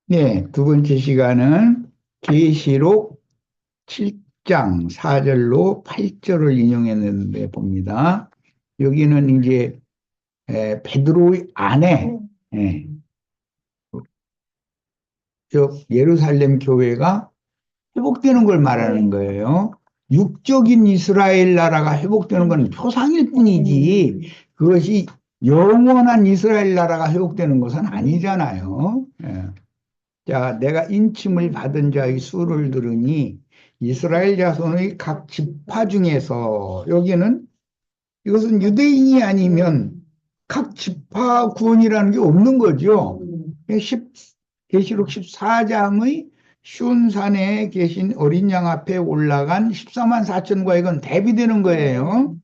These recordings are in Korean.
네, 두 번째 시간은 계시록 7장 4절로 8절을 인용했는데 봅니다. 여기는 이제 베드로의 아내, 예, 예루살렘 교회가 회복되는 걸 말하는 거예요. 육적인 이스라엘 나라가 회복되는 건 표상일 뿐이지 그것이 영원한 이스라엘 나라가 회복되는 것은 아니잖아요. 예. 자, 내가 인침을 받은 자의 수를 들으니 이스라엘 자손의 각 지파 중에서 여기는 이것은 유대인이 아니면 각 지파 구원이라는 게 없는 거죠. 10, 계시록 14장의 쉬운 산에 계신 어린 양 앞에 올라간 14만 4천과 이건 대비되는 거예요.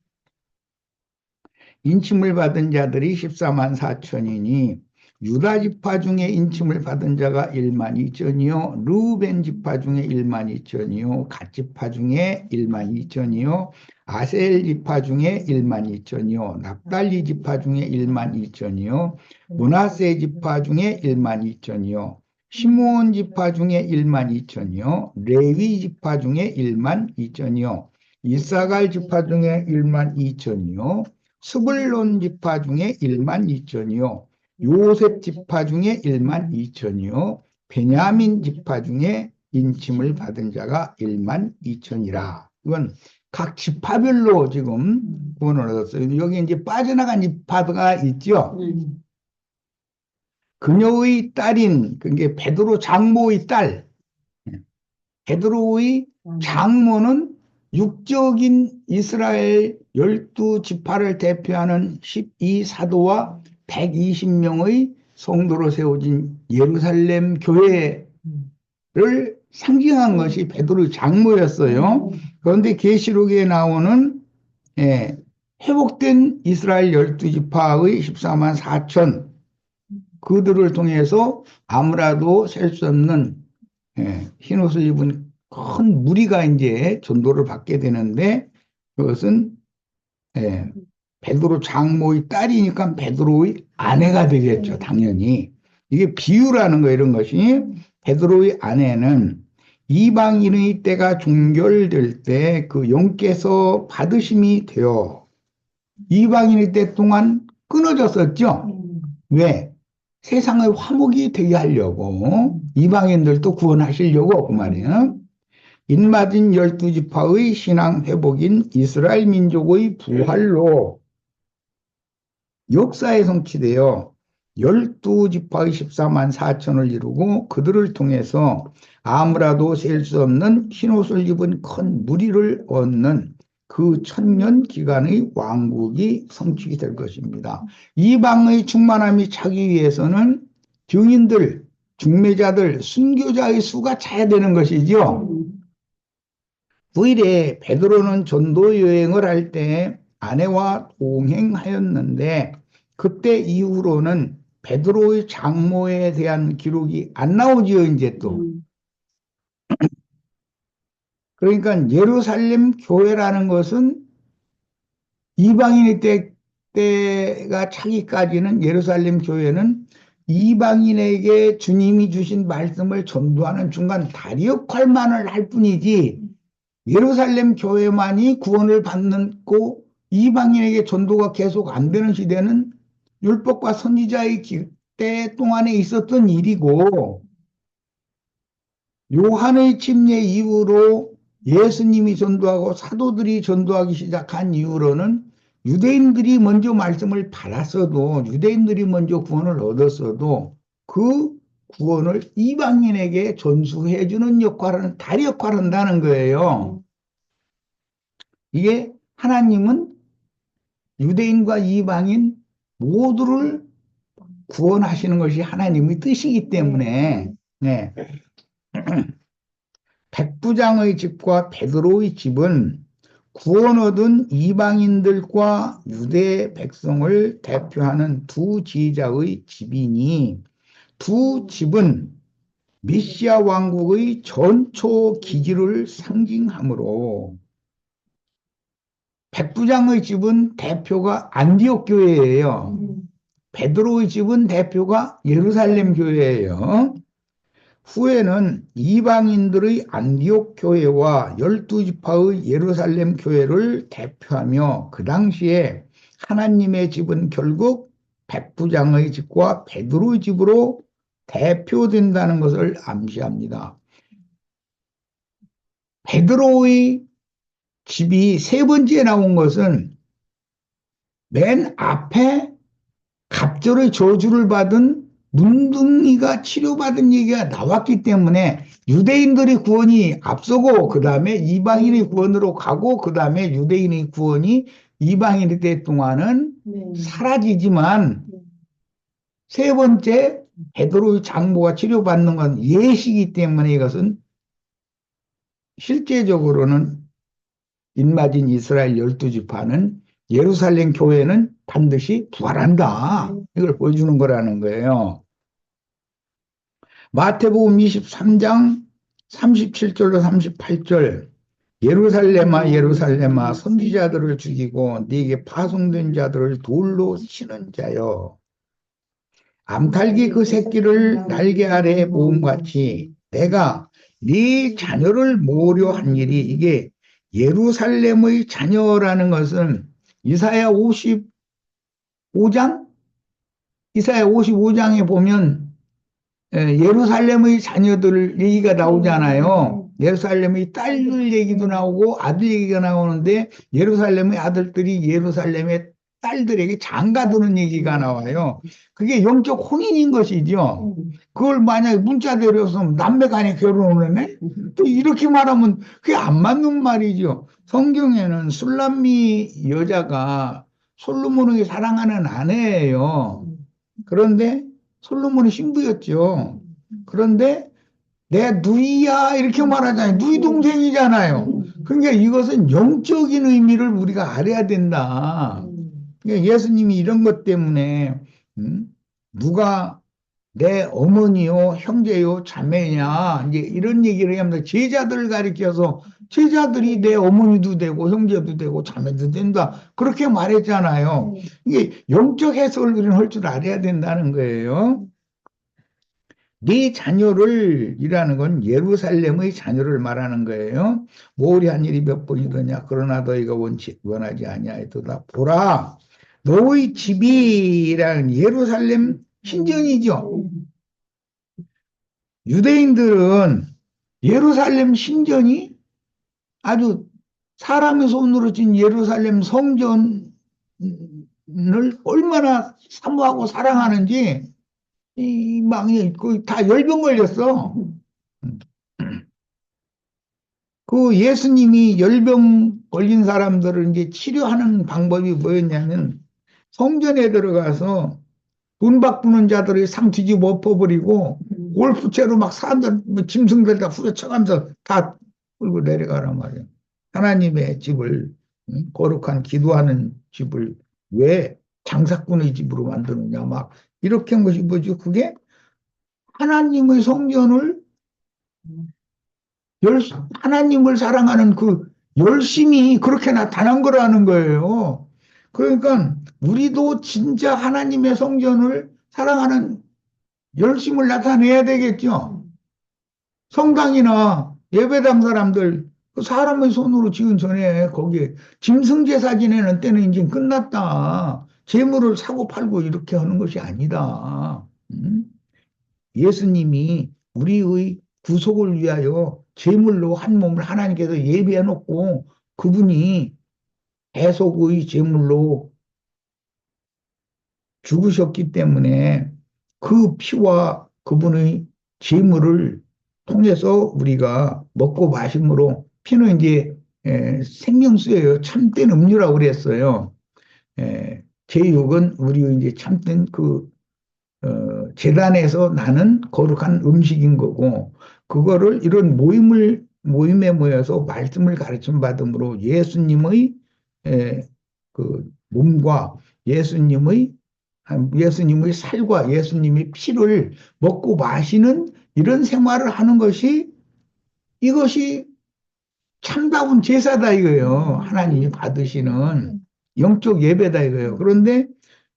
인침을 받은 자들이 14만 4천이니 유다 지파 중에 인침을 받은 자가 1만 2천이요 르우벤 지파 중에 1만 2천이요 갓 지파 중에 1만 2천이요 아셀 지파 중에 1만 2천이요 납달리 지파 중에 1만 2천이요 므낫세 지파 중에 1만 2천이요 시므온 지파 중에 1만 2천이요 레위 지파 중에 1만 2천이요 이사갈 지파 중에 1만 2천이요 스불론 지파 중에 1만 2천이요 요셉 지파 중에 1만 2천이요 베냐민 지파 중에 인침을 받은 자가 1만 2천이라. 이건 각 지파별로 지금 구원을 얻었어요. 여기 이제 빠져나간 지파가 있죠. 그녀의 딸인 그게 베드로 장모의 딸. 베드로의 장모는 육적인 이스라엘 12지파를 대표하는 12사도와 120명의 성도로 세워진 예루살렘 교회를 상징한 것이 베드로의 장모였어요. 그런데 계시록에 나오는 회복된 이스라엘 12지파의 14만 4천 그들을 통해서 아무라도 셀 수 없는 흰옷을 입은 큰 무리가 이제 전도를 받게 되는데 그것은 베드로 장모의 딸이니까 베드로의 아내가 되겠죠, 당연히. 이게 비유라는 거 이런 것이 베드로의 아내는 이방인의 때가 종결될 때 그 영께서 받으심이 되어 이방인의 때 동안 끊어졌었죠. 왜? 세상의 화목이 되게 하려고 이방인들도 구원하시려고 그 말이에요. 인맞은 12지파의 신앙 회복인 이스라엘 민족의 부활로 역사에 성취되어 12지파의 14만 4천을 이루고 그들을 통해서 아무라도 셀 수 없는 흰옷을 입은 큰 무리를 얻는 그 천년 기간의 왕국이 성취가 될 것입니다. 이방의 충만함이 차기 위해서는 증인들, 중매자들, 순교자의 수가 차야 되는 것이죠. 후일에 베드로는 전도 여행을 할 때 아내와 동행하였는데 그때 이후로는 베드로의 장모에 대한 기록이 안 나오지요, 이제 또. 그러니까 예루살렘 교회라는 것은 이방인의 때가 차기까지는 예루살렘 교회는 이방인에게 주님이 주신 말씀을 전도하는 중간 다리 역할만을 할 뿐이지 예루살렘 교회만이 구원을 받고 이방인에게 전도가 계속 안 되는 시대는 율법과 선지자의 때 동안에 있었던 일이고 요한의 침례 이후로 예수님이 전도하고 사도들이 전도하기 시작한 이후로는 유대인들이 먼저 말씀을 받았어도 유대인들이 먼저 구원을 얻었어도 그 구원을 이방인에게 전수해 주는 역할은 다리 역할을 한다는 거예요. 이게 하나님은 유대인과 이방인 모두를 구원하시는 것이 하나님의 뜻이기 때문에 네. 백부장의 집과 베드로의 집은 구원 얻은 이방인들과 유대 백성을 대표하는 두 지휘자의 집이니 두 집은 메시아 왕국의 전초 기지를 상징하므로 백부장의 집은 대표가 안디옥 교회예요. 베드로의 집은 대표가 예루살렘 교회예요. 후에는 이방인들의 안디옥 교회와 12지파의 예루살렘 교회를 대표하며 그 당시에 하나님의 집은 결국 백부장의 집과 베드로의 집으로 대표된다는 것을 암시합니다. 베드로의 집이 세 번째 나온 것은 맨 앞에 갑절의 저주를 받은 문둥이가 치료받은 얘기가 나왔기 때문에 유대인들의 구원이 앞서고 그 다음에 이방인의 구원으로 가고 그 다음에 유대인의 구원이 이방인이 될 동안은 사라지지만 세 번째 베드로의 장모가 치료받는 건 예시이기 때문에 이것은 실제적으로는 인마진 이스라엘 12지파는 예루살렘 교회는 반드시 부활한다. 이걸 보여주는 거라는 거예요. 마태복음 23장 37절로 38절 예루살렘아 예루살렘아 선지자들을 죽이고 네게 파송된 자들을 돌로 치는 자여 암탉이 그 새끼를 날개 아래에 모음같이 내가 네 자녀를 모으려 한 일이 이게 예루살렘의 자녀라는 것은 이사야 55장? 이사야 55장에 보면 예루살렘의 자녀들 얘기가 나오잖아요. 예루살렘의 딸들 얘기도 나오고 아들 얘기가 나오는데 예루살렘의 아들들이 예루살렘의 딸들에게 장가드는 얘기가 나와요. 그게 영적 혼인인 것이죠. 그걸 만약에 문자대로 해서 남매 간에 결혼을 해? 또 이렇게 말하면 그게 안 맞는 말이죠. 성경에는 술람미 여자가 솔로몬에게 사랑하는 아내예요. 그런데 솔로몬이 신부였죠. 그런데 내 누이야 이렇게 말하잖아요. 누이 동생이잖아요. 그러니까 이것은 영적인 의미를 우리가 알아야 된다. 그러니까 예수님이 이런 것 때문에 누가 내 어머니요, 형제요, 자매냐 이제 이런 얘기를 하면서 제자들을 가리켜서 제자들이 내 어머니도 되고 형제도 되고 자매도 된다 그렇게 말했잖아요. 이게 영적 해석을 우리는 할 줄 알아야 된다는 거예요. 네 자녀를 이라는 건 예루살렘의 자녀를 말하는 거예요. 모리한 일이 몇 번이더냐 그러나 너희가 원하지 아니하였도다. 보라 너희 집이라는 예루살렘 신전이죠. 유대인들은 예루살렘 신전이 아주 사람의 손으로 진 예루살렘 성전을 얼마나 사모하고 사랑하는지 이 망이 거의 다 열병 걸렸어. 그 예수님이 열병 걸린 사람들을 이제 치료하는 방법이 뭐였냐면 성전에 들어가서 돈 바꾸는 자들이 상 뒤집어 엎어버리고 골프채로 막 사람들 짐승들 다 후려쳐가면서 다 끌고 내려가란 말이에요. 하나님의 집을 거룩한 기도하는 집을 왜 장사꾼의 집으로 만드느냐 막 이렇게 한 것이 뭐죠? 그게 하나님의 성전을 하나님을 사랑하는 그 열심이 그렇게 나타난 거라는 거예요. 그러니까 우리도 진짜 하나님의 성전을 사랑하는 열심을 나타내야 되겠죠. 성당이나 예배당 사람들 그 사람의 손으로 지은 전에 거기에 짐승제사 지내는 때는 이제 끝났다. 재물을 사고 팔고 이렇게 하는 것이 아니다. 예수님이 우리의 구속을 위하여 제물로 한 몸을 하나님께서 예비해 놓고 그분이 대속의 제물로 죽으셨기 때문에 그 피와 그분의 제물을 통해서 우리가 먹고 마심으로 피는 이제 생명수예요. 참된 음료라고 그랬어요. 제육은 우리 이제 참된 그 재단에서 나는 거룩한 음식인 거고 그거를 이런 모임에 모여서 말씀을 가르침 받음으로 예수님의 그 몸과 예수님의 살과 예수님의 피를 먹고 마시는 이런 생활을 하는 것이 이것이 참다운 제사다 이거예요. 하나님이 받으시는 영적 예배다 이거예요. 그런데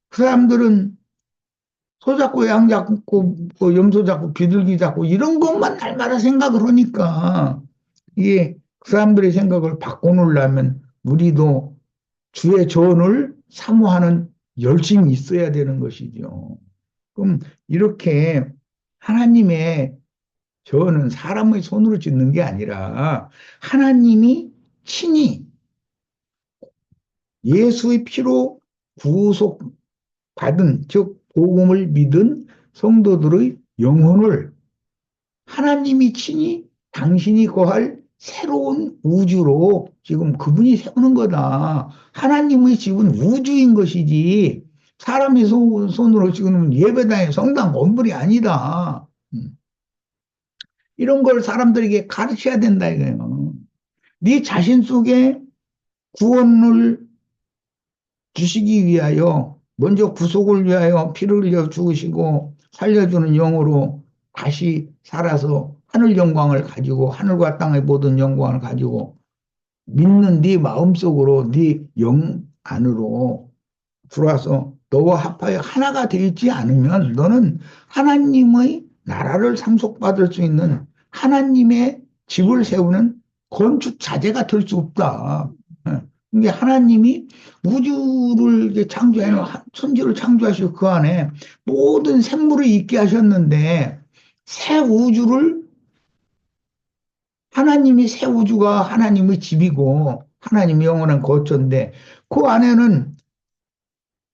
그 사람들은 소 잡고 양 잡고 그 염소 잡고 비둘기 잡고 이런 것만 날마다 생각을 하니까 이게 그 사람들의 생각을 바꿔놓으려면 우리도 주의 전을 사모하는 열심이 있어야 되는 것이죠. 그럼 이렇게 하나님의 전은 사람의 손으로 짓는 게 아니라 하나님이 친히 예수의 피로 구속받은, 즉 복음을 믿은 성도들의 영혼을 하나님이 친히 당신이 거할 새로운 우주로 지금 그분이 세우는 거다. 하나님의 집은 우주인 것이지 사람의 손으로 지금 예배당의 성당 건물이 아니다. 이런 걸 사람들에게 가르쳐야 된다 이거예요. 네 자신 속에 구원을 주시기 위하여 먼저 구속을 위하여 피를 흘려 죽으시고 살려주는 영으로 다시 살아서 하늘 영광을 가지고 하늘과 땅의 모든 영광을 가지고 믿는 네 마음속으로 네 영 안으로 들어와서 너와 합하여 하나가 되어 있지 않으면 너는 하나님의 나라를 상속받을 수 있는 하나님의 집을 세우는 건축 자재가 될 수 없다. 이게 하나님이 우주를 이제 창조해놓은 천지를 창조하시고 그 안에 모든 생물을 있게 하셨는데 새 우주를 하나님이 새 우주가 하나님의 집이고 하나님의 영원한 거처인데 그 안에는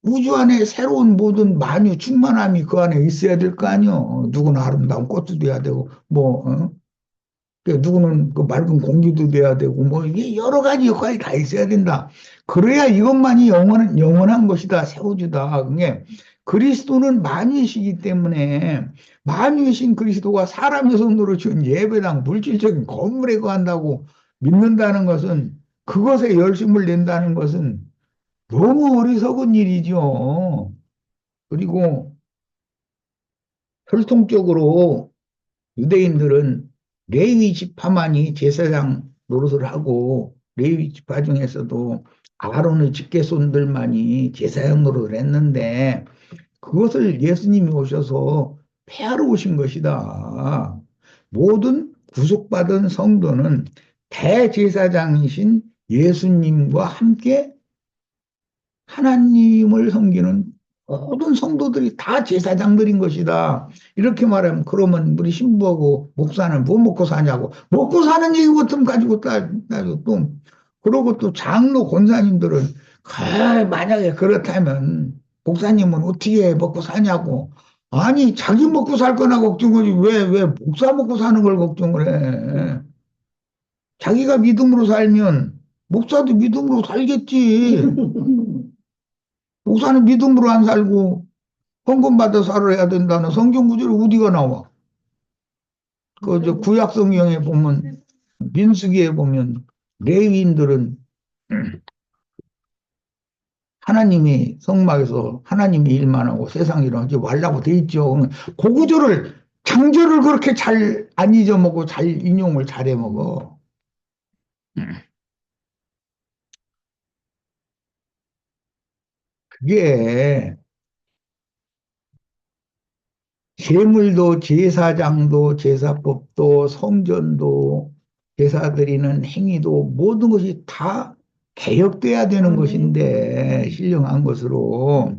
우주 안에 새로운 모든 만유 충만함이 그 안에 있어야 될 거 아니요. 누구는 아름다운 꽃도 돼야 되고 누구는 그 맑은 공기도 돼야 되고 뭐 이게 여러 가지 역할이 다 있어야 된다. 그래야 이것만이 영원한 것이다. 새 우주다. 그게 그리스도는 만유이시기 때문에 만유이신 그리스도가 사람의 손으로 지은 예배당 물질적인 건물에 거한다고 믿는다는 것은 그것에 열심을 낸다는 것은 너무 어리석은 일이죠. 그리고 혈통적으로 유대인들은 레위 지파만이 제사장 노릇을 하고 레위 지파 중에서도 아론의 직계손들만이 제사장 노릇을 했는데 그것을 예수님이 오셔서 폐하러 오신 것이다. 모든 구속받은 성도는 대제사장이신 예수님과 함께 하나님을 섬기는 모든 성도들이 다 제사장들인 것이다. 이렇게 말하면 그러면 우리 신부하고 목사는 뭐 먹고 사냐고. 먹고 사는 얘기 같으면 가지고 따지고 또 그러고 또 장로 권사님들은 만약에 그렇다면 목사님은 어떻게 먹고 사냐고. 아니 자기 먹고 살 거나 걱정하지 왜 목사 먹고 사는 걸 걱정을 해. 자기가 믿음으로 살면 목사도 믿음으로 살겠지. 목사는 믿음으로 안 살고 헌금 받아 살아야 된다는 성경 구절이 어디가 나와? 그 구약 성경에 보면 민수기에 보면 레위인들은 하나님이 성막에서 하나님이 일만 하고 세상 일을 하지 말라고 돼 있죠. 그 구절을 장절을 그렇게 잘 안 잊어먹고 잘 인용을 잘 해먹어. 그게 제물도 제사장도 제사법도 성전도 제사 드리는 행위도 모든 것이 다 개혁돼야 되는 것인데 신령한 것으로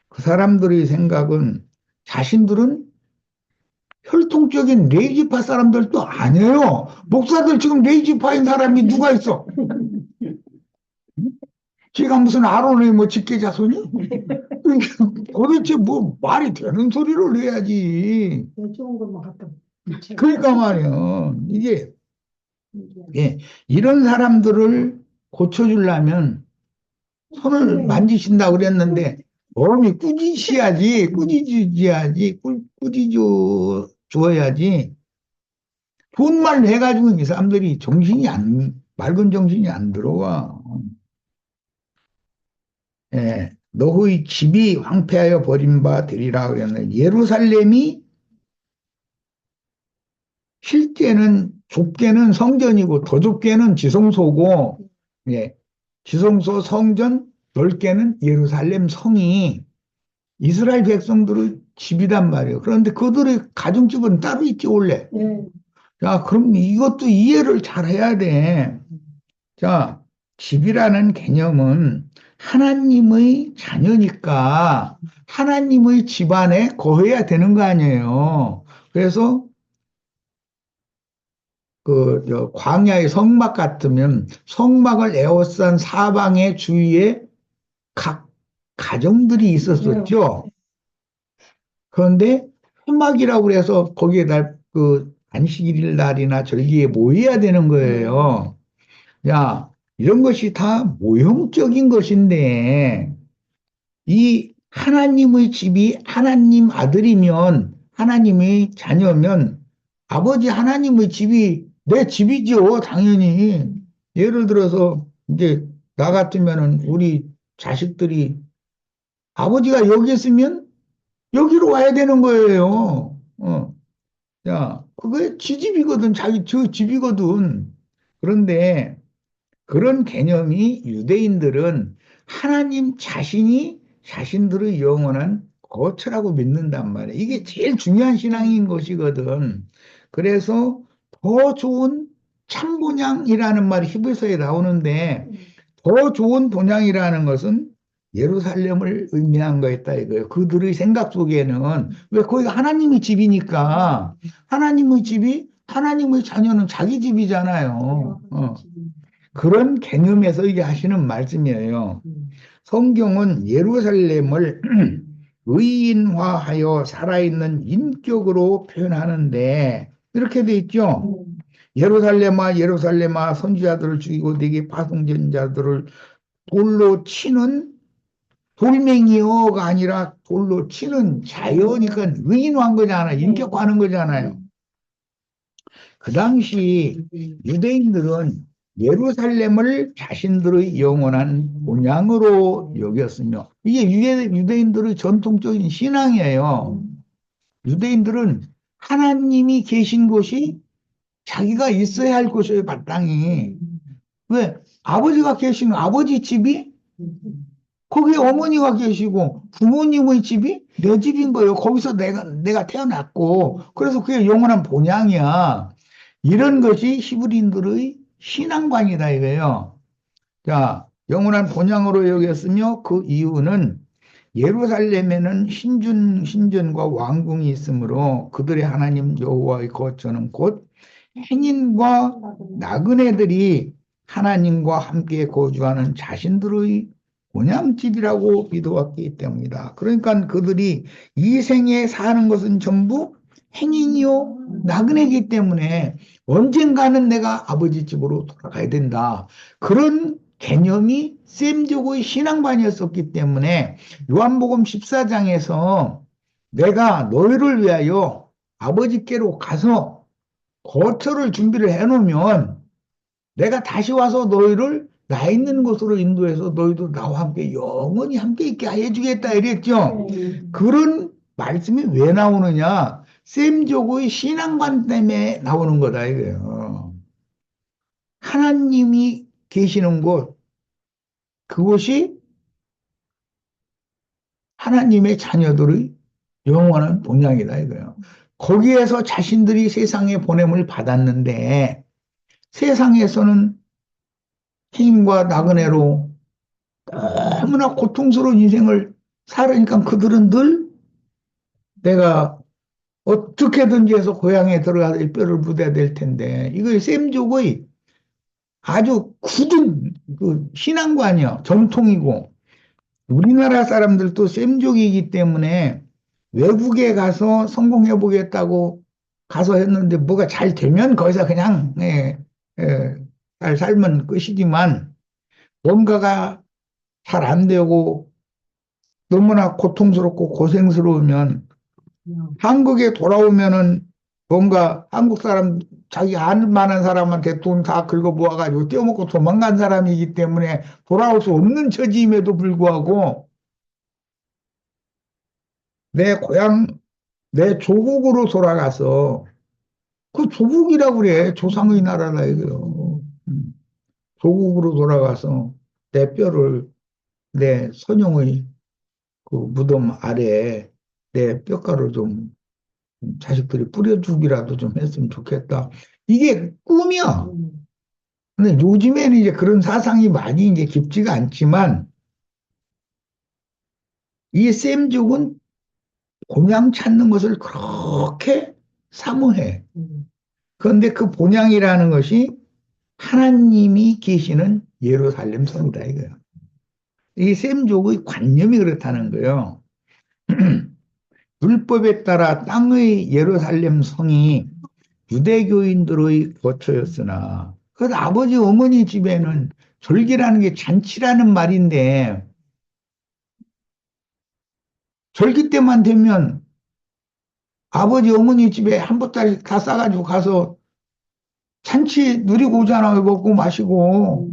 그 사람들의 생각은 자신들은 혈통적인 레이지파 사람들도 아니에요. 목사들 지금 레이지파인 사람이 누가 있어? 지가 무슨 아론의 뭐 직계자손이? 도대체 뭐 말이 되는 소리를 해야지. 좋은 것만 갖다. 그러니까 말이에요. 이게 예, 이런 사람들을 고쳐주려면 손을 만지신다 그랬는데 몸이 꾸짖어야지, 꾸짖어야지, 꾸짖어 줘야지. 돈만 해가지고 이 사람들이 맑은 정신이 안 들어와. 예, 너의 집이 황폐하여 버림바 되리라 그랬는데 예루살렘이 실제는 좁게는 성전이고 더 좁게는 지성소고, 예, 지성소 성전 넓게는 예루살렘 성이 이스라엘 백성들의 집이란 말이에요. 그런데 그들의 가정집은 따로 있지, 원래. 네. 자, 그럼 이것도 이해를 잘 해야 돼. 자, 집이라는 개념은 하나님의 자녀니까 하나님의 집안에 거해야 되는 거 아니에요. 그래서 광야의 성막 같으면 성막을 에워싼 사방의 주위에 각 가정들이 있었었죠. 그런데 회막이라고 해서 거기에다 안식일 날이나 절기에 모여야 되는 거예요. 야, 이런 것이 다 모형적인 것인데, 이 하나님의 집이 하나님 아들이면, 하나님의 자녀면, 아버지 하나님의 집이 내 집이죠, 당연히. 예를 들어서, 이제, 나 같으면은 우리 자식들이 아버지가 여기 있으면 여기로 와야 되는 거예요. 야, 그게 지 집이거든, 저 집이거든. 그런데, 그런 개념이 유대인들은 하나님 자신이 자신들의 영원한 거처라고 믿는단 말이에요. 이게 제일 중요한 신앙인 것이거든. 그래서 더 좋은 참본향이라는 말이 히브리서에 나오는데 더 좋은 본향이라는 것은 예루살렘을 의미한 거였다 이거예요. 그들의 생각 속에는 왜 거기가 하나님의 집이니까 하나님의 집이 하나님의 자녀는 자기 집이잖아요. 그런 개념에서 이게 하시는 말씀이에요. 성경은 예루살렘을 의인화하여 살아있는 인격으로 표현하는데 이렇게 돼 있죠. 예루살렘아 예루살렘아 선지자들을 죽이고 내게 파송된 자들을 돌로 치는 돌멩이요가 아니라 돌로 치는 자여니까 의인화한 거잖아요. 인격화하는 거잖아요. 그 당시 유대인들은 예루살렘을 자신들의 영원한 본향으로 여겼으며 이게 유대인들의 전통적인 신앙이에요. 유대인들은 하나님이 계신 곳이 자기가 있어야 할 곳이에요, 마땅히. 왜? 아버지가 계시는 아버지 집이 거기에 어머니가 계시고 부모님의 집이 내 집인 거예요. 거기서 내가 태어났고 그래서 그게 영원한 본향이야. 이런 것이 히브리인들의 신앙관이다 이거예요. 자, 영원한 본향으로 여겼으며 그 이유는 예루살렘에는 신전과 왕궁이 있으므로 그들의 하나님 여호와의 거처는 곧 행인과 나그네들이 하나님과 함께 거주하는 자신들의 본향집이라고 믿어왔기 때문이다. 그러니까 그들이 이 생에 사는 것은 전부 행인이요 나그네이기 때문에 언젠가는 내가 아버지 집으로 돌아가야 된다. 그런 개념이 셈족의 신앙관이었었기 때문에 요한복음 14장에서 내가 너희를 위하여 아버지께로 가서 거처를 준비를 해놓으면 내가 다시 와서 너희를 나 있는 곳으로 인도해서 너희도 나와 함께 영원히 함께 있게 해주겠다 이랬죠. 그런 말씀이 왜 나오느냐? 셈족의 신앙관 때문에 나오는 거다 이거예요. 하나님이 계시는 곳, 그곳이 하나님의 자녀들의 영원한 본향이다 이거예요. 거기에서 자신들이 세상에 보냄을 받았는데 세상에서는 힘과 나그네로 너무나 고통스러운 인생을 살으니까 그들은 늘 내가 어떻게든지 해서 고향에 들어가서 뼈를 묻어야 될 텐데 이거 셈족의 아주 굳은 신앙관이요 전통이고 우리나라 사람들도 셈족이기 때문에 외국에 가서 성공해 보겠다고 가서 했는데 뭐가 잘 되면 거기서 그냥 잘 살면 끝이지만 뭔가가 잘 안 되고 너무나 고통스럽고 고생스러우면 한국에 돌아오면은 뭔가 한국 사람 자기 아는 만한 사람한테 돈 다 긁어 모아가지고 떼어먹고 도망간 사람이기 때문에 돌아올 수 없는 처지임에도 불구하고 내 고향, 내 조국으로 돌아가서 그 조국이라고 그래. 조상의 나라라 이거요. 조국으로 돌아가서 내 뼈를 내 선영의 그 무덤 아래 내 뼈가루 좀 자식들이 뿌려주기라도 좀 했으면 좋겠다. 이게 꿈이야. 근데 요즘에는 이제 그런 사상이 많이 이제 깊지가 않지만 이 셈족은 본향 찾는 것을 그렇게 사모해. 그런데 그 본향이라는 것이 하나님이 계시는 예루살렘 성이다 이거예요. 이 셈족의 관념이 그렇다는 거예요. 율법에 따라 땅의 예루살렘 성이 유대교인들의 거처였으나 그 아버지 어머니 집에는 절기라는 게 잔치라는 말인데 절기 때만 되면 아버지 어머니 집에 한 보따리 다 싸가지고 가서 잔치 누리고 오잖아요. 먹고 마시고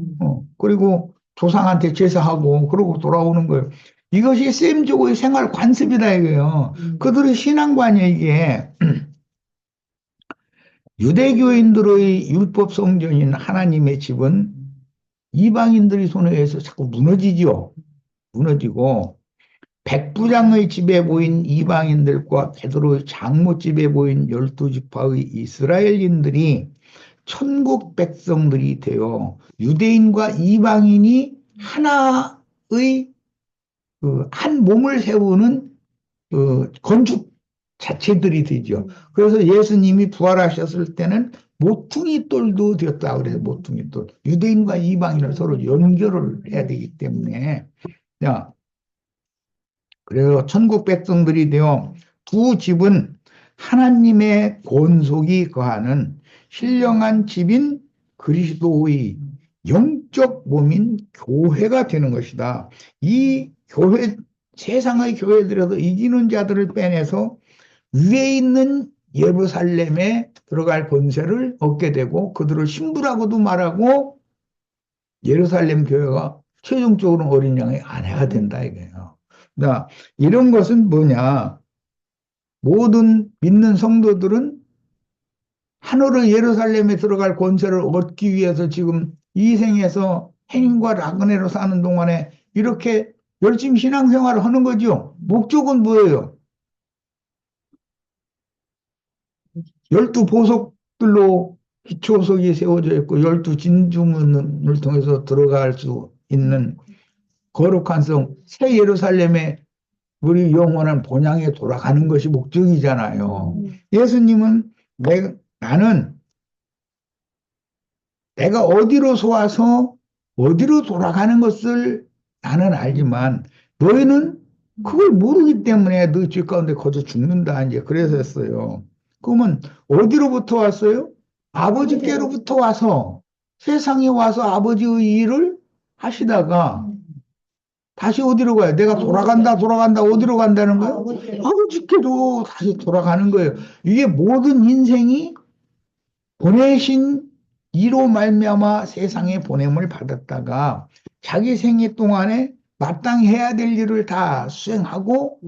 그리고 조상한테 제사하고 그러고 돌아오는 거예요. 이것이 셈족의 생활 관습이다 이거예요. 그들의 신앙관이에요 이게. 유대교인들의 율법 성전인 하나님의 집은 이방인들의 손에 의해서 자꾸 무너지죠. 무너지고 백부장의 집에 모인 이방인들과 베드로의 장모집에 모인 12지파의 이스라엘인들이 천국 백성들이 되어 유대인과 이방인이 하나의 한 몸을 세우는 건축 자체들이 되죠. 그래서 예수님이 부활하셨을 때는 모퉁이 돌도 되었다 그래서 모퉁이 돌. 유대인과 이방인을 서로 연결을 해야 되기 때문에 자, 그래서 천국 백성들이 되어 두 집은 하나님의 권속이 거하는 신령한 집인 그리스도의 영적 몸인 교회가 되는 것이다. 이 교회, 세상의 교회들에서 이기는 자들을 빼내서 위에 있는 예루살렘에 들어갈 권세를 얻게 되고 그들을 신부라고도 말하고 예루살렘 교회가 최종적으로 어린 양의 아내가 된다 이거예요. 자, 이런 것은 뭐냐? 모든 믿는 성도들은 하늘의 예루살렘에 들어갈 권세를 얻기 위해서 지금 이 생에서 행인과 나그네로 사는 동안에 이렇게 열심히 신앙생활을 하는 거죠. 목적은 뭐예요? 12보석들로 기초석이 세워져 있고 12진주문을 통해서 들어갈 수 있는 거룩한 성, 새 예루살렘에 우리 영원한 본향에 돌아가는 것이 목적이잖아요. 예수님은 나는 내가 어디로 쏘아서 어디로 돌아가는 것을 나는 알지만 너희는 그걸 모르기 때문에 너희 죄 가운데 거저 죽는다. 이제 그래서 했어요. 그러면 어디로부터 왔어요? 아버지께로부터 와서 세상에 와서 아버지의 일을 하시다가 다시 어디로 가요? 내가 돌아간다, 어디로 간다는 거예요? 아버지께로 다시 돌아가는 거예요. 이게 모든 인생이 보내신 이로 말미암아 세상에 보냄을 받았다가 자기 생애 동안에 마땅히 해야 될 일을 다 수행하고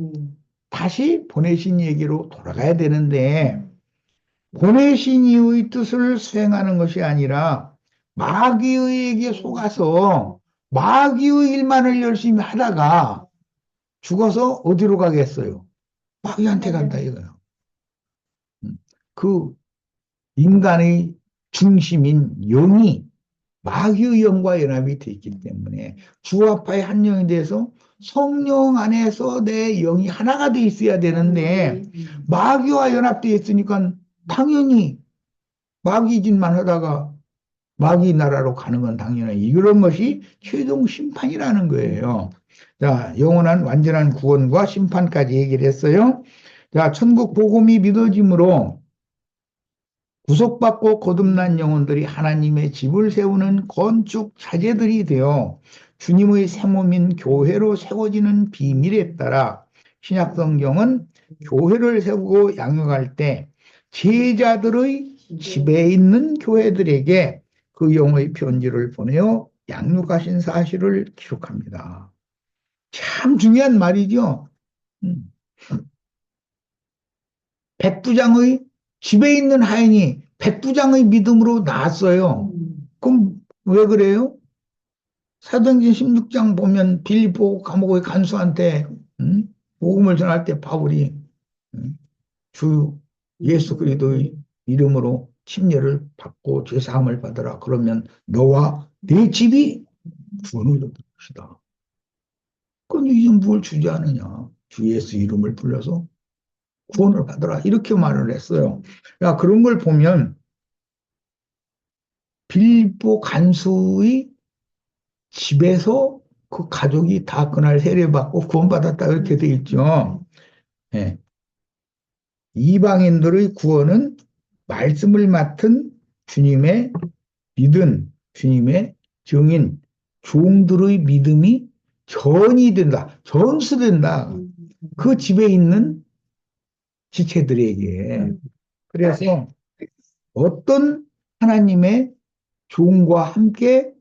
다시 보내신 얘기로 돌아가야 되는데 보내신 이의 뜻을 수행하는 것이 아니라 마귀에게 속아서 마귀의 일만을 열심히 하다가 죽어서 어디로 가겠어요? 마귀한테 간다 이거예요. 그 인간의 중심인 영이 마귀의 영과 연합이 되어 있기 때문에 주와파의 한 영이 돼서 성령 안에서 내 영이 하나가 돼 있어야 되는데 마귀와 연합되어 있으니까 당연히 마귀 짓만 하다가 마귀 나라로 가는 건 당연히 이런 것이 최종 심판이라는 거예요. 자, 영원한 완전한 구원과 심판까지 얘기를 했어요. 자, 천국 복음이 믿어짐으로 구속받고 거듭난 영혼들이 하나님의 집을 세우는 건축 자재들이 되어 주님의 새 몸인 교회로 세워지는 비밀에 따라 신약 성경은 교회를 세우고 양육할 때 제자들의 집에 있는 교회들에게 그 영의 편지를 보내어 양육하신 사실을 기록합니다. 참 중요한 말이죠. 백부장의 집에 있는 하인이 백부장의 믿음으로 나왔어요. 그럼 왜 그래요? 사도행전 16장 보면 빌립보 감옥의 간수한테 복음을 전할 때 바울이 응? 주 예수 그리스도의 이름으로 침례를 받고 죄 사함을 받으라. 그러면 너와 네 집이 구원을 얻을 것이다. 그건 이제 뭘 주지 않느냐. 주 예수 이름을 불러서 구원을 받으라. 이렇게 말을 했어요. 야, 그런 걸 보면 빌보 간수의 집에서 그 가족이 다 그날 세례받고 구원받았다. 이렇게 돼 있죠. 예. 이방인들의 구원은 말씀을 맡은 주님의 믿은 주님의 증인 종들의 믿음이 전이 된다. 전수된다. 그 집에 있는 지체들에게. 그래서 어떤 하나님의 종과 함께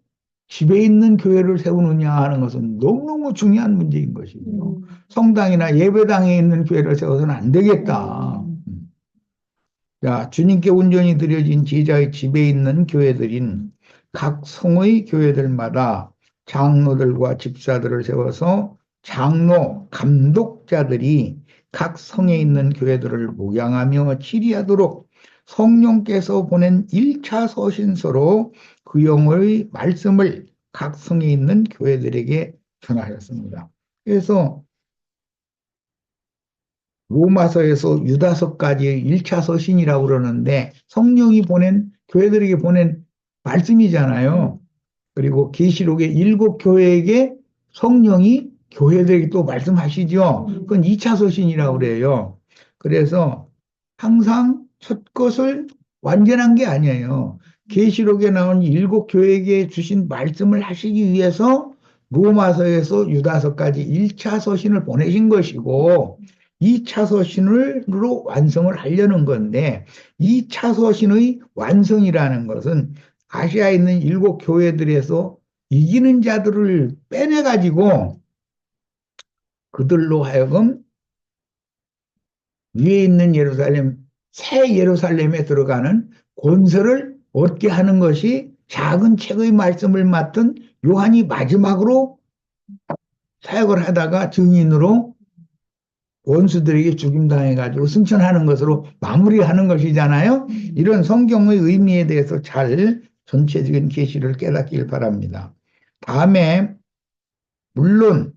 집에 있는 교회를 세우느냐 하는 것은 너무너무 중요한 문제인 것이죠. 성당이나 예배당에 있는 교회를 세워서는 안 되겠다. 자, 주님께 온전히 드려진 제자의 집에 있는 교회들인 각 성의 교회들마다 장로들과 집사들을 세워서 장로, 감독자들이 각 성에 있는 교회들을 목양하며 치리하도록 성령께서 보낸 1차 서신서로 그 영의 말씀을 각 성에 있는 교회들에게 전하였습니다. 그래서 로마서에서 유다서까지의 1차 서신이라고 그러는데 성령이 보낸 교회들에게 보낸 말씀이잖아요. 그리고 계시록의 7교회에게 성령이 교회들에게 또 말씀하시죠. 그건 2차 서신이라고 그래요. 그래서 항상 첫 것을 완전한 게 아니에요. 계시록에 나온 7교회에게 주신 말씀을 하시기 위해서 로마서에서 유다서까지 1차 서신을 보내신 것이고 2차 서신으로 완성을 하려는 건데 2차 서신의 완성이라는 것은 아시아에 있는 7교회들에서 이기는 자들을 빼내가지고 그들로 하여금 위에 있는 예루살렘, 새 예루살렘에 들어가는 권세를 얻게 하는 것이 작은 책의 말씀을 맡은 요한이 마지막으로 사역을 하다가 증인으로 원수들에게 죽임당해가지고 승천하는 것으로 마무리하는 것이잖아요. 이런 성경의 의미에 대해서 잘 전체적인 계시를 깨닫길 바랍니다. 다음에 물론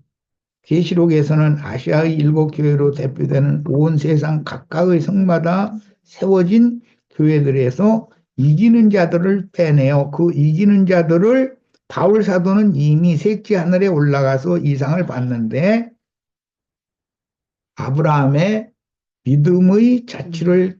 계시록에서는 아시아의 7교회로 대표되는 온 세상 각각의 성마다 세워진 교회들에서 이기는 자들을 빼내어 그 이기는 자들을 바울 사도는 이미 색지 하늘에 올라가서 이상을 봤는데 아브라함의 믿음의 자취를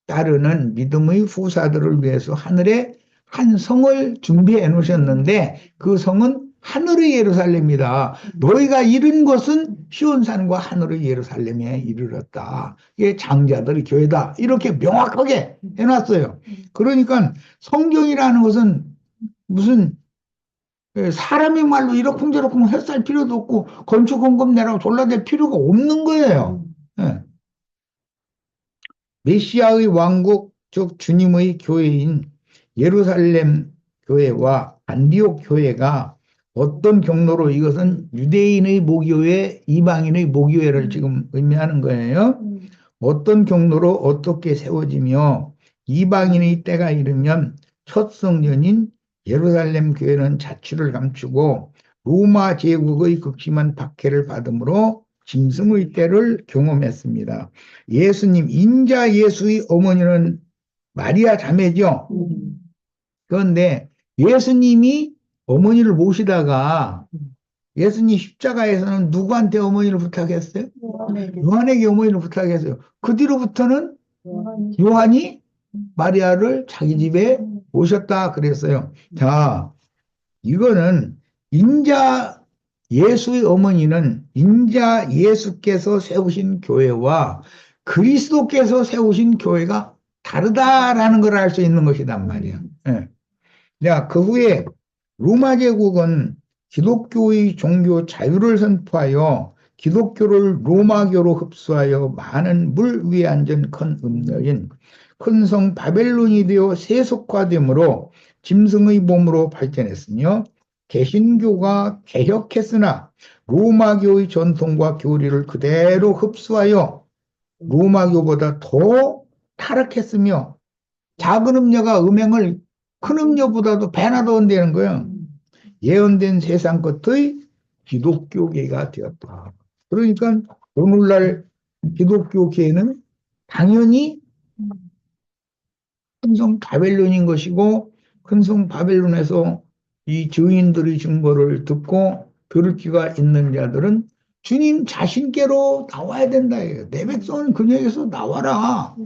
따르는 믿음의 후사들을 위해서 하늘에 한 성을 준비해 놓으셨는데 그 성은 하늘의 예루살렘이다. 너희가 이룬 것은 시온산과 하늘의 예루살렘에 이르렀다. 이게 장자들의 교회다. 이렇게 명확하게 해놨어요. 그러니까 성경이라는 것은 무슨 사람의 말로 이러쿵저러쿵 햇살 필요도 없고 건축헌금 내라고 졸라댈 필요가 없는 거예요. 예. 메시아의 왕국, 즉 주님의 교회인 예루살렘 교회와 안디옥 교회가 어떤 경로로 이것은 유대인의 모교회, 이방인의 모교회를 지금 의미하는 거예요. 어떤 경로로 어떻게 세워지며 이방인의 때가 이르면 첫 성년인 예루살렘 교회는 자취를 감추고 로마 제국의 극심한 박해를 받음으로 짐승의 때를 경험했습니다. 예수님, 인자 예수의 어머니는 마리아 자매죠. 그런데 예수님이 어머니를 모시다가 예수님 십자가에서는 누구한테 어머니를 부탁했어요? 요한에게 어머니를 부탁했어요. 그 뒤로부터는 요한이 마리아를 자기 집에 모셨다 그랬어요. 자, 이거는 인자 예수의 어머니는 인자 예수께서 세우신 교회와 그리스도께서 세우신 교회가 다르다라는 걸 알 수 있는 것이란 말이야. 예. 자, 그 후에 로마 제국은 기독교의 종교 자유를 선포하여 기독교를 로마교로 흡수하여 많은 물 위에 앉은 큰 음녀인 큰 성 바벨론이 되어 세속화되므로 짐승의 몸으로 발전했으며 개신교가 개혁했으나 로마교의 전통과 교리를 그대로 흡수하여 로마교보다 더 타락했으며 작은 음녀가 음행을 큰 음녀보다도 배나 더 한다는 거예요. 예언된 세상 것의 기독교계가 되었다. 그러니까 오늘날 기독교계는 당연히 큰성 바벨론인 것이고, 큰성 바벨론에서 이 증인들의 증거를 듣고 들을 귀가 있는 자들은 주님 자신께로 나와야 된다. 내 백성은 그녀에게서 나와라.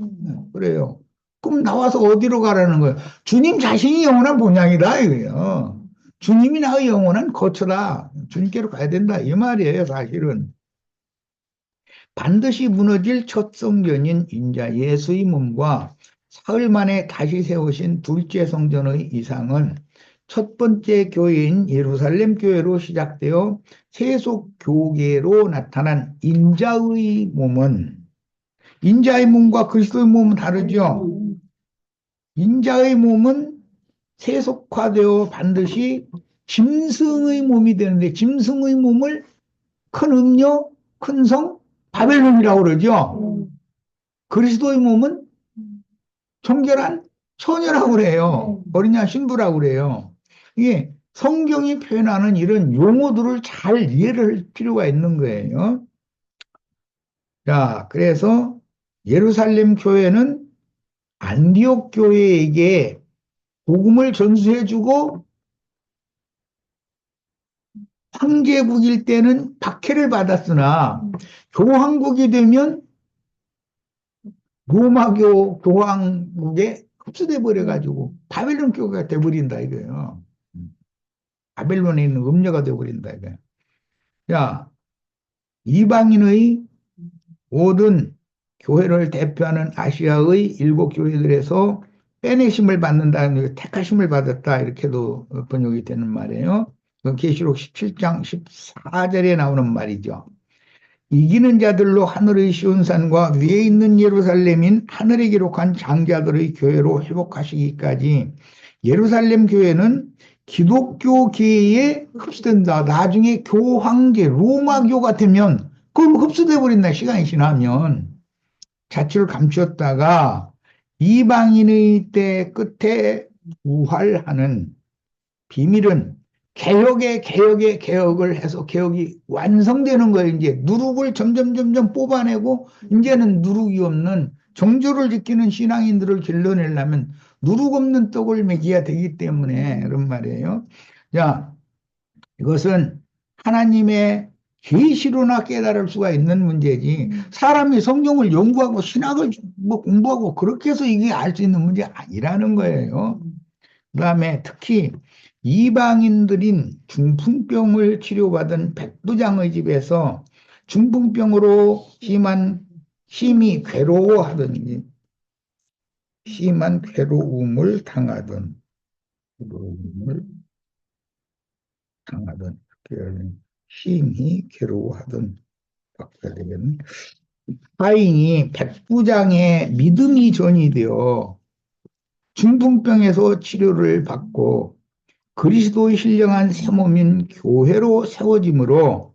그래요. 그럼 나와서 어디로 가라는 거예요? 주님 자신이 영원한 본향이다 이거예요. 주님이 나의 영원한 거처다. 주님께로 가야 된다 이 말이에요. 사실은 반드시 무너질 첫 성전인 인자 예수의 몸과 사흘 만에 다시 세우신 둘째 성전의 이상은 첫 번째 교회인 예루살렘 교회로 시작되어 세속 교계로 나타난 인자의 몸은, 인자의 몸과 그리스도의 몸은 다르죠. 인자의 몸은 세속화되어 반드시 짐승의 몸이 되는데, 짐승의 몸을 큰 음녀, 큰 성, 바벨론이라고 그러죠. 그리스도의 몸은 정결한 처녀라고 그래요. 어린 양 신부라고 그래요. 이게 성경이 표현하는 이런 용어들을 잘 이해를 할 필요가 있는 거예요. 자, 그래서 예루살렘 교회는 안디옥 교회에게 복음을 전수해주고 황제국일 때는 박해를 받았으나 교황국이 되면 로마교 교황국에 흡수돼 버려가지고 바벨론 교회가 돼버린다 이거예요. 바벨론에 있는 음녀가 돼버린다 이거예요. 자, 이방인의 모든 교회를 대표하는 아시아의 일곱 교회들에서 빼내심을 받는다는, 택하심을 받았다 이렇게도 번역이 되는 말이에요. 계시록 17장 14절에 나오는 말이죠. 이기는 자들로 하늘의 시온산과 위에 있는 예루살렘인 하늘에 기록한 장자들의 교회로 회복하시기까지 예루살렘 교회는 기독교계에 흡수된다. 나중에 교황계, 로마교가 되면 그럼 흡수돼 버린다. 시간이 지나면. 자취를 감추었다가 이방인의 때 끝에 부활하는 비밀은 개혁을 해서 개혁이 완성되는 거예요. 이제 누룩을 점점 뽑아내고, 이제는 누룩이 없는 정조를 지키는 신앙인들을 길러내려면 누룩 없는 떡을 먹여야 되기 때문에 그런 말이에요. 자, 이것은 하나님의 계시로나 깨달을 수가 있는 문제지, 사람이 성경을 연구하고 신학을 뭐 공부하고 그렇게 해서 이게 알 수 있는 문제 아니라는 거예요. 그다음에 특히 이방인들인 중풍병을 치료받은 백부장의 집에서 중풍병으로 심히 괴로워하던, 심한 괴로움을 당하던, 심히 괴로워하던, 바꿔야 되겠네. 하인이 백부장의 믿음이 전이 되어 중풍병에서 치료를 받고 그리스도의 신령한 새 몸인 교회로 세워짐으로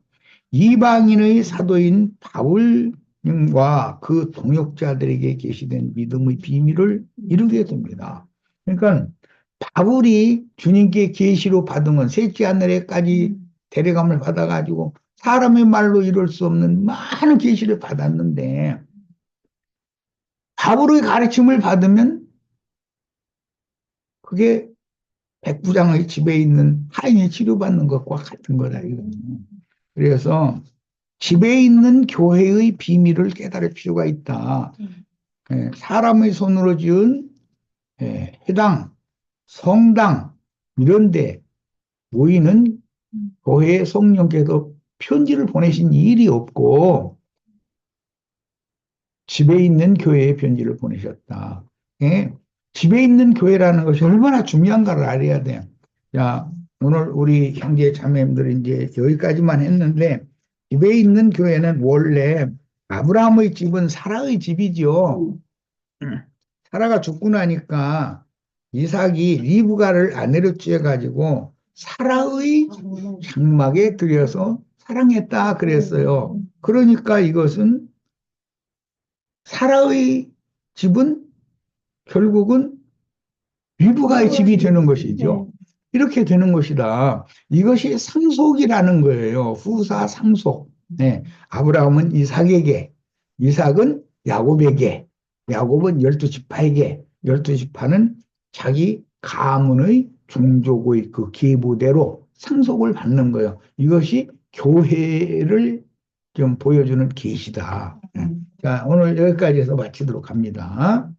이방인의 사도인 바울님과 그 동역자들에게 계시된 믿음의 비밀을 이루게 됩니다. 그러니까 바울이 주님께 계시로 받은 건 셋째 하늘에까지 데려감을 받아가지고 사람의 말로 이룰 수 없는 많은 계시를 받았는데, 바울의 가르침을 받으면 그게 백부장의 집에 있는 하인이 치료받는 것과 같은 거다. 그래서 집에 있는 교회의 비밀을 깨달을 필요가 있다. 사람의 손으로 지은 회당, 성당 이런 데 모이는 교회의 성령께서 편지를 보내신 일이 없고 집에 있는 교회에 편지를 보내셨다. 집에 있는 교회라는 것이 얼마나 중요한가를 알아야 돼요. 자, 오늘 우리 형제 자매님들은 이제 여기까지만 했는데, 집에 있는 교회는 원래 아브라함의 집은 사라의 집이죠. 사라가 죽고 나니까 이삭이 리브가를 아내로 취해가지고 사라의 장막에 들여서 사랑했다 그랬어요. 그러니까 이것은 사라의 집은 결국은 리브가의 집이 되는 것이죠. 이렇게 되는 것이다. 이것이 상속이라는 거예요. 후사 상속. 네. 아브라함은 이삭에게, 이삭은 야곱에게, 야곱은 12지파에게, 12지파는 자기 가문의 종족의 그 계보대로 상속을 받는 거예요. 이것이 교회를 좀 보여주는 계시다. 자, 오늘 여기까지 해서 마치도록 합니다.